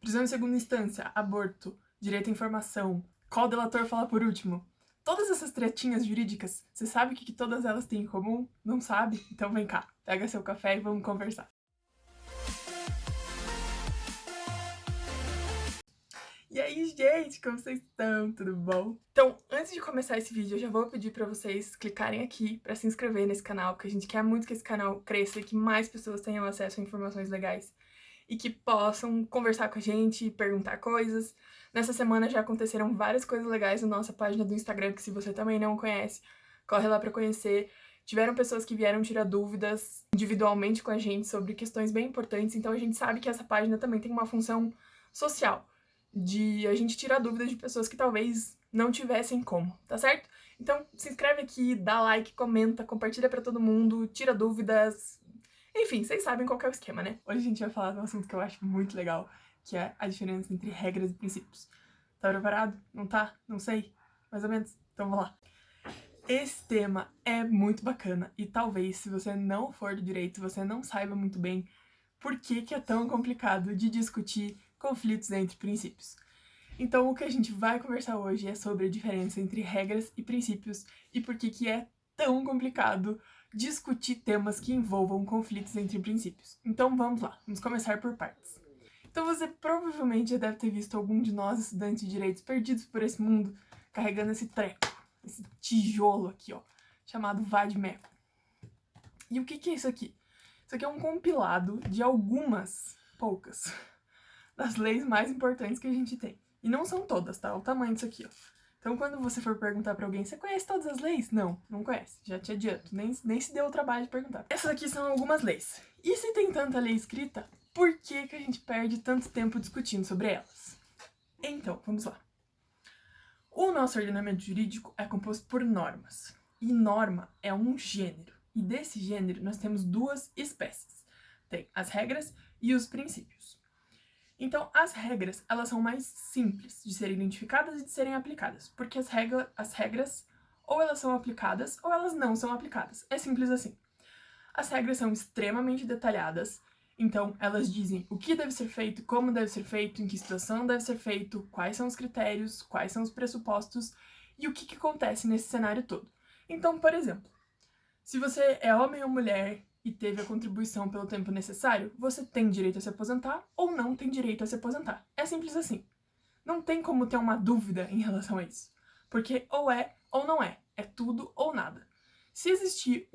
prisão em segunda instância, aborto, direito à informação, qual delator fala por último. Todas essas tretinhas jurídicas, você sabe o que todas elas têm em comum? Não sabe? Então vem cá, pega seu café e vamos conversar. E aí, gente, como vocês estão? Tudo bom? Então, antes de começar esse vídeo, eu já vou pedir pra vocês clicarem aqui pra se inscrever nesse canal, porque a gente quer muito que esse canal cresça e que mais pessoas tenham acesso a informações legais e que possam conversar com a gente e perguntar coisas. Nessa semana já aconteceram várias coisas legais na nossa página do Instagram, que se você também não conhece, corre lá pra conhecer. Tiveram pessoas que vieram tirar dúvidas individualmente com a gente sobre questões bem importantes, então a gente sabe que essa página também tem uma função social, de a gente tirar dúvidas de pessoas que talvez não tivessem como, tá certo? Então se inscreve aqui, dá like, comenta, compartilha pra todo mundo, tira dúvidas. Enfim, vocês sabem qual que é o esquema, né? Hoje a gente vai falar de um assunto que eu acho muito legal, que é a diferença entre regras e princípios. Tá preparado? Não tá? Não sei? Mais ou menos? Então vamos lá. Esse tema é muito bacana e talvez, se você não for do direito, você não saiba muito bem por que é tão complicado de discutir conflitos entre princípios. Então, o que a gente vai conversar hoje é sobre a diferença entre regras e princípios e por que é tão complicado discutir temas que envolvam conflitos entre princípios. Então, vamos lá, vamos começar por partes. Então, você provavelmente já deve ter visto algum de nós, estudantes de direitos, perdidos por esse mundo, carregando esse treco, esse tijolo aqui, ó, chamado vade-mecum. E o que é isso aqui? Isso aqui é um compilado de algumas, poucas, das leis mais importantes que a gente tem. E não são todas, tá? Olha o tamanho disso aqui, ó. Então, quando você for perguntar pra alguém, você conhece todas as leis? Não, não conhece. Já te adianto. Nem se deu o trabalho de perguntar. Essas aqui são algumas leis. E se tem tanta lei escrita, por que a gente perde tanto tempo discutindo sobre elas? Então, vamos lá. O nosso ordenamento jurídico é composto por normas. E norma é um gênero. E desse gênero, nós temos duas espécies. Tem as regras e os princípios. Então, as regras, elas são mais simples de serem identificadas e de serem aplicadas, porque as regras ou elas são aplicadas ou elas não são aplicadas. É simples assim. As regras são extremamente detalhadas, então elas dizem o que deve ser feito, como deve ser feito, em que situação deve ser feito, quais são os critérios, quais são os pressupostos e o que acontece nesse cenário todo. Então, por exemplo, se você é homem ou mulher e teve a contribuição pelo tempo necessário, você tem direito a se aposentar ou não tem direito a se aposentar. É simples assim. Não tem como ter uma dúvida em relação a isso. Porque ou é ou não é. É tudo ou nada. Se existir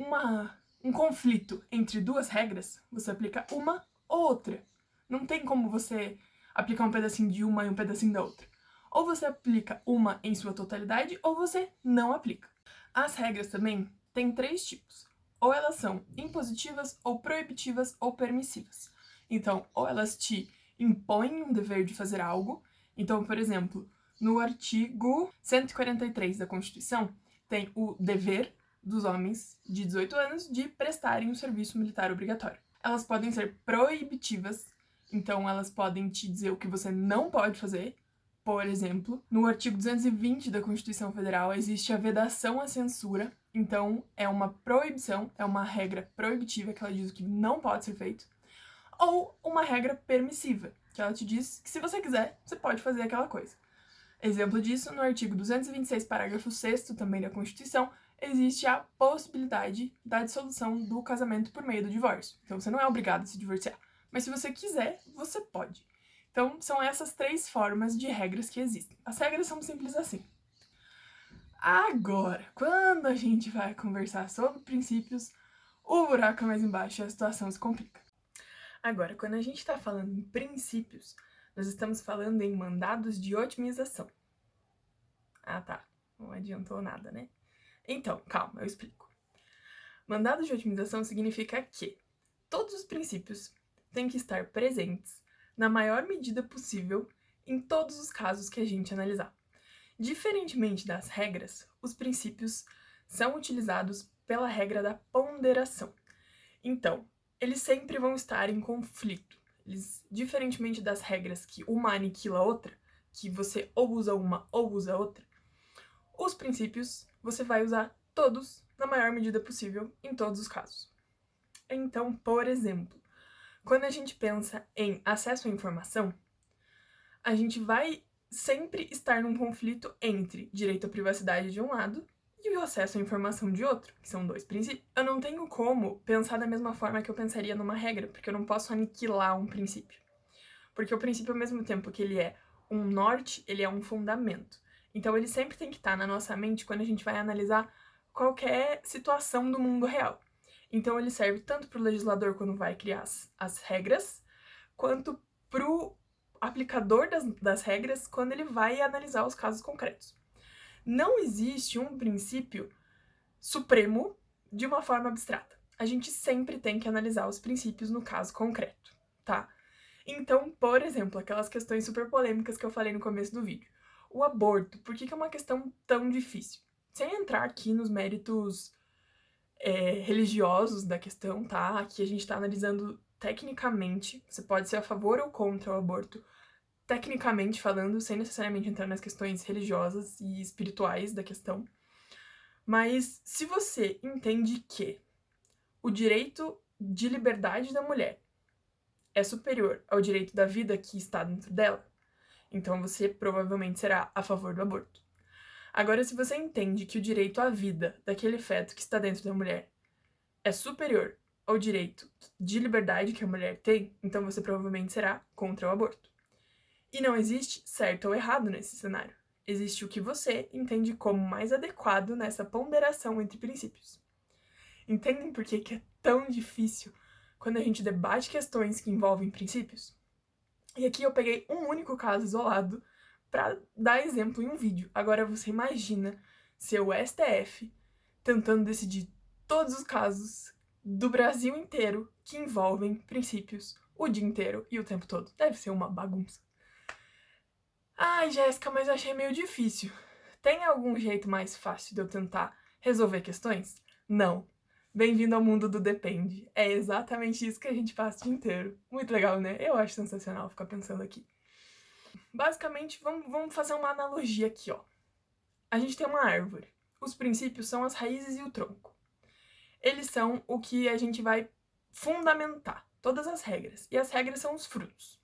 um conflito entre duas regras, você aplica uma ou outra. Não tem como você aplicar um pedacinho de uma e um pedacinho da outra. Ou você aplica uma em sua totalidade, ou você não aplica. As regras também têm 3 tipos. Ou elas são impositivas, ou proibitivas, ou permissivas. Então, ou elas te impõem um dever de fazer algo. Então, por exemplo, no artigo 143 da Constituição, tem o dever dos homens de 18 anos de prestarem um serviço militar obrigatório. Elas podem ser proibitivas, então elas podem te dizer o que você não pode fazer. Por exemplo, no artigo 220 da Constituição Federal existe a vedação à censura, então é uma proibição, é uma regra proibitiva que ela diz o que não pode ser feito, ou uma regra permissiva, que ela te diz que se você quiser, você pode fazer aquela coisa. Exemplo disso, no artigo 226, parágrafo 6º também da Constituição, existe a possibilidade da dissolução do casamento por meio do divórcio. Então você não é obrigado a se divorciar, mas se você quiser, você pode. Então, são essas 3 formas de regras que existem. As regras são simples assim. Agora, quando a gente vai conversar sobre princípios, o buraco é mais embaixo e a situação se complica. Agora, quando a gente está falando em princípios, nós estamos falando em mandados de otimização. Ah, tá. Não adiantou nada, né? Então, calma, eu explico. Mandado de otimização significa que todos os princípios têm que estar presentes na maior medida possível em todos os casos que a gente analisar. Diferentemente das regras, os princípios são utilizados pela regra da ponderação. Então, eles sempre vão estar em conflito. Diferentemente das regras que uma aniquila a outra, que você ou usa uma ou usa outra, os princípios você vai usar todos na maior medida possível em todos os casos. Então, por exemplo, quando a gente pensa em acesso à informação, a gente vai sempre estar num conflito entre direito à privacidade de um lado e o acesso à informação de outro, que são dois princípios. Eu não tenho como pensar da mesma forma que eu pensaria numa regra, porque eu não posso aniquilar um princípio. Porque o princípio, ao mesmo tempo que ele é um norte, ele é um fundamento. Então ele sempre tem que estar na nossa mente quando a gente vai analisar qualquer situação do mundo real. Então ele serve tanto para o legislador quando vai criar as regras, quanto para o aplicador das regras quando ele vai analisar os casos concretos. Não existe um princípio supremo de uma forma abstrata. A gente sempre tem que analisar os princípios no caso concreto, tá? Então, por exemplo, aquelas questões super polêmicas que eu falei no começo do vídeo. O aborto, por que é uma questão tão difícil? Sem entrar aqui nos méritos religiosos da questão, tá? Aqui a gente tá analisando tecnicamente, você pode ser a favor ou contra o aborto, tecnicamente falando, sem necessariamente entrar nas questões religiosas e espirituais da questão. Mas se você entende que o direito de liberdade da mulher é superior ao direito da vida que está dentro dela, então você provavelmente será a favor do aborto. Agora, se você entende que o direito à vida daquele feto que está dentro da mulher é superior ao direito de liberdade que a mulher tem, então você provavelmente será contra o aborto. E não existe certo ou errado nesse cenário. Existe o que você entende como mais adequado nessa ponderação entre princípios. Entendem por que é tão difícil quando a gente debate questões que envolvem princípios? E aqui eu peguei um único caso isolado para dar exemplo em um vídeo. Agora você imagina ser o STF tentando decidir todos os casos do Brasil inteiro que envolvem princípios o dia inteiro e o tempo todo. Deve ser uma bagunça. Ai, Jéssica, mas eu achei meio difícil. Tem algum jeito mais fácil de eu tentar resolver questões? Não. Bem-vindo ao mundo do depende. É exatamente isso que a gente passa o dia inteiro. Muito legal, né? Eu acho sensacional ficar pensando aqui. Basicamente, vamos fazer uma analogia aqui, ó. A gente tem uma árvore. Os princípios são as raízes e o tronco. Eles são o que a gente vai fundamentar, todas as regras. E as regras são os frutos.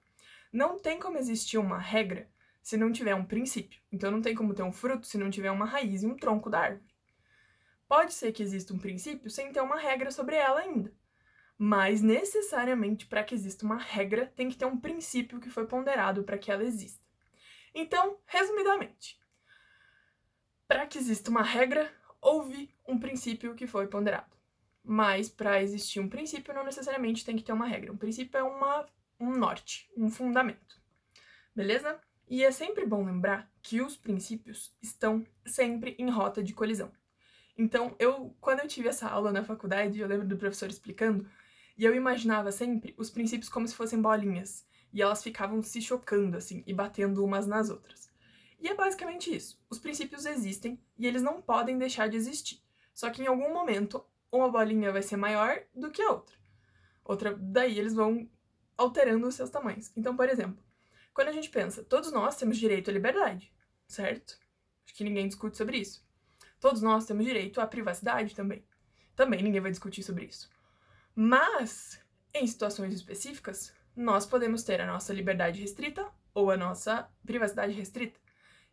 Não tem como existir uma regra se não tiver um princípio. Então não tem como ter um fruto se não tiver uma raiz e um tronco da árvore. Pode ser que exista um princípio sem ter uma regra sobre ela ainda. Mas necessariamente para que exista uma regra tem que ter um princípio que foi ponderado para que ela exista. Então, resumidamente, para que exista uma regra, houve um princípio que foi ponderado. Mas para existir um princípio não necessariamente tem que ter uma regra. Um princípio é um norte, um fundamento. Beleza? E é sempre bom lembrar que os princípios estão sempre em rota de colisão. Então, quando eu tive essa aula na faculdade, eu lembro do professor explicando, e eu imaginava sempre os princípios como se fossem bolinhas, e elas ficavam se chocando, assim, e batendo umas nas outras. E é basicamente isso. Os princípios existem, e eles não podem deixar de existir. Só que em algum momento, uma bolinha vai ser maior do que a outra. Daí eles vão alterando os seus tamanhos. Então, por exemplo, quando a gente pensa, todos nós temos direito à liberdade, certo? Acho que ninguém discute sobre isso. Todos nós temos direito à privacidade também. Também ninguém vai discutir sobre isso. Mas, em situações específicas, nós podemos ter a nossa liberdade restrita ou a nossa privacidade restrita.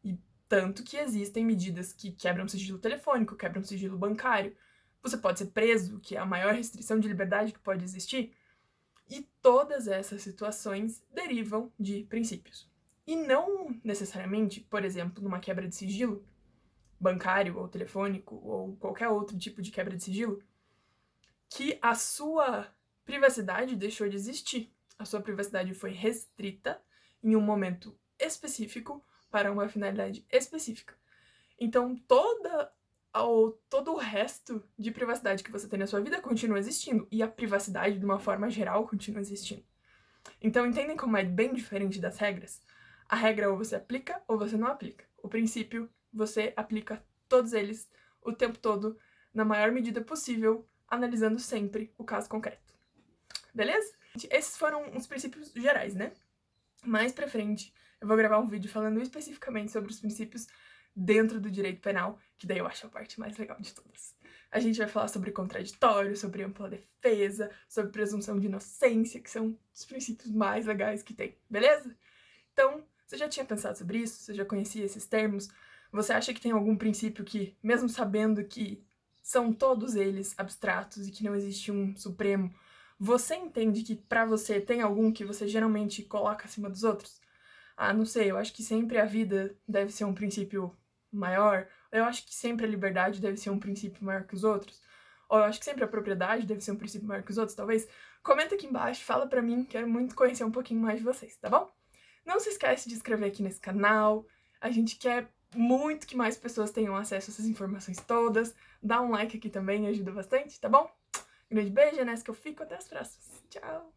E tanto que existem medidas que quebram sigilo telefônico, quebram sigilo bancário. Você pode ser preso, que é a maior restrição de liberdade que pode existir. E todas essas situações derivam de princípios. E não necessariamente, por exemplo, numa quebra de sigilo bancário ou telefônico ou qualquer outro tipo de quebra de sigilo, que a sua privacidade deixou de existir. A sua privacidade foi restrita em um momento específico para uma finalidade específica. Então, todo o resto de privacidade que você tem na sua vida continua existindo. E a privacidade, de uma forma geral, continua existindo. Então, entendem como é bem diferente das regras? A regra ou você aplica ou você não aplica. O princípio, você aplica todos eles o tempo todo, na maior medida possível, analisando sempre o caso concreto. Beleza? Esses foram os princípios gerais, né? Mais pra frente, eu vou gravar um vídeo falando especificamente sobre os princípios dentro do direito penal, que daí eu acho a parte mais legal de todas. A gente vai falar sobre contraditório, sobre ampla defesa, sobre presunção de inocência, que são os princípios mais legais que tem, beleza? Então, Você já tinha pensado sobre isso? Você já conhecia esses termos? Você acha que tem algum princípio que, mesmo sabendo que são todos eles abstratos e que não existe um supremo, você entende que pra você tem algum que você geralmente coloca acima dos outros? Ah, não sei, eu acho que sempre a vida deve ser um princípio maior, eu acho que sempre a liberdade deve ser um princípio maior que os outros, ou eu acho que sempre a propriedade deve ser um princípio maior que os outros, talvez. Comenta aqui embaixo, fala pra mim, quero muito conhecer um pouquinho mais de vocês, tá bom? Não se esquece de se inscrever aqui nesse canal, a gente quer muito que mais pessoas tenham acesso a essas informações todas, dá um like aqui também, ajuda bastante, tá bom? Grande beijo, é nessa que eu fico, até as próximas. Tchau!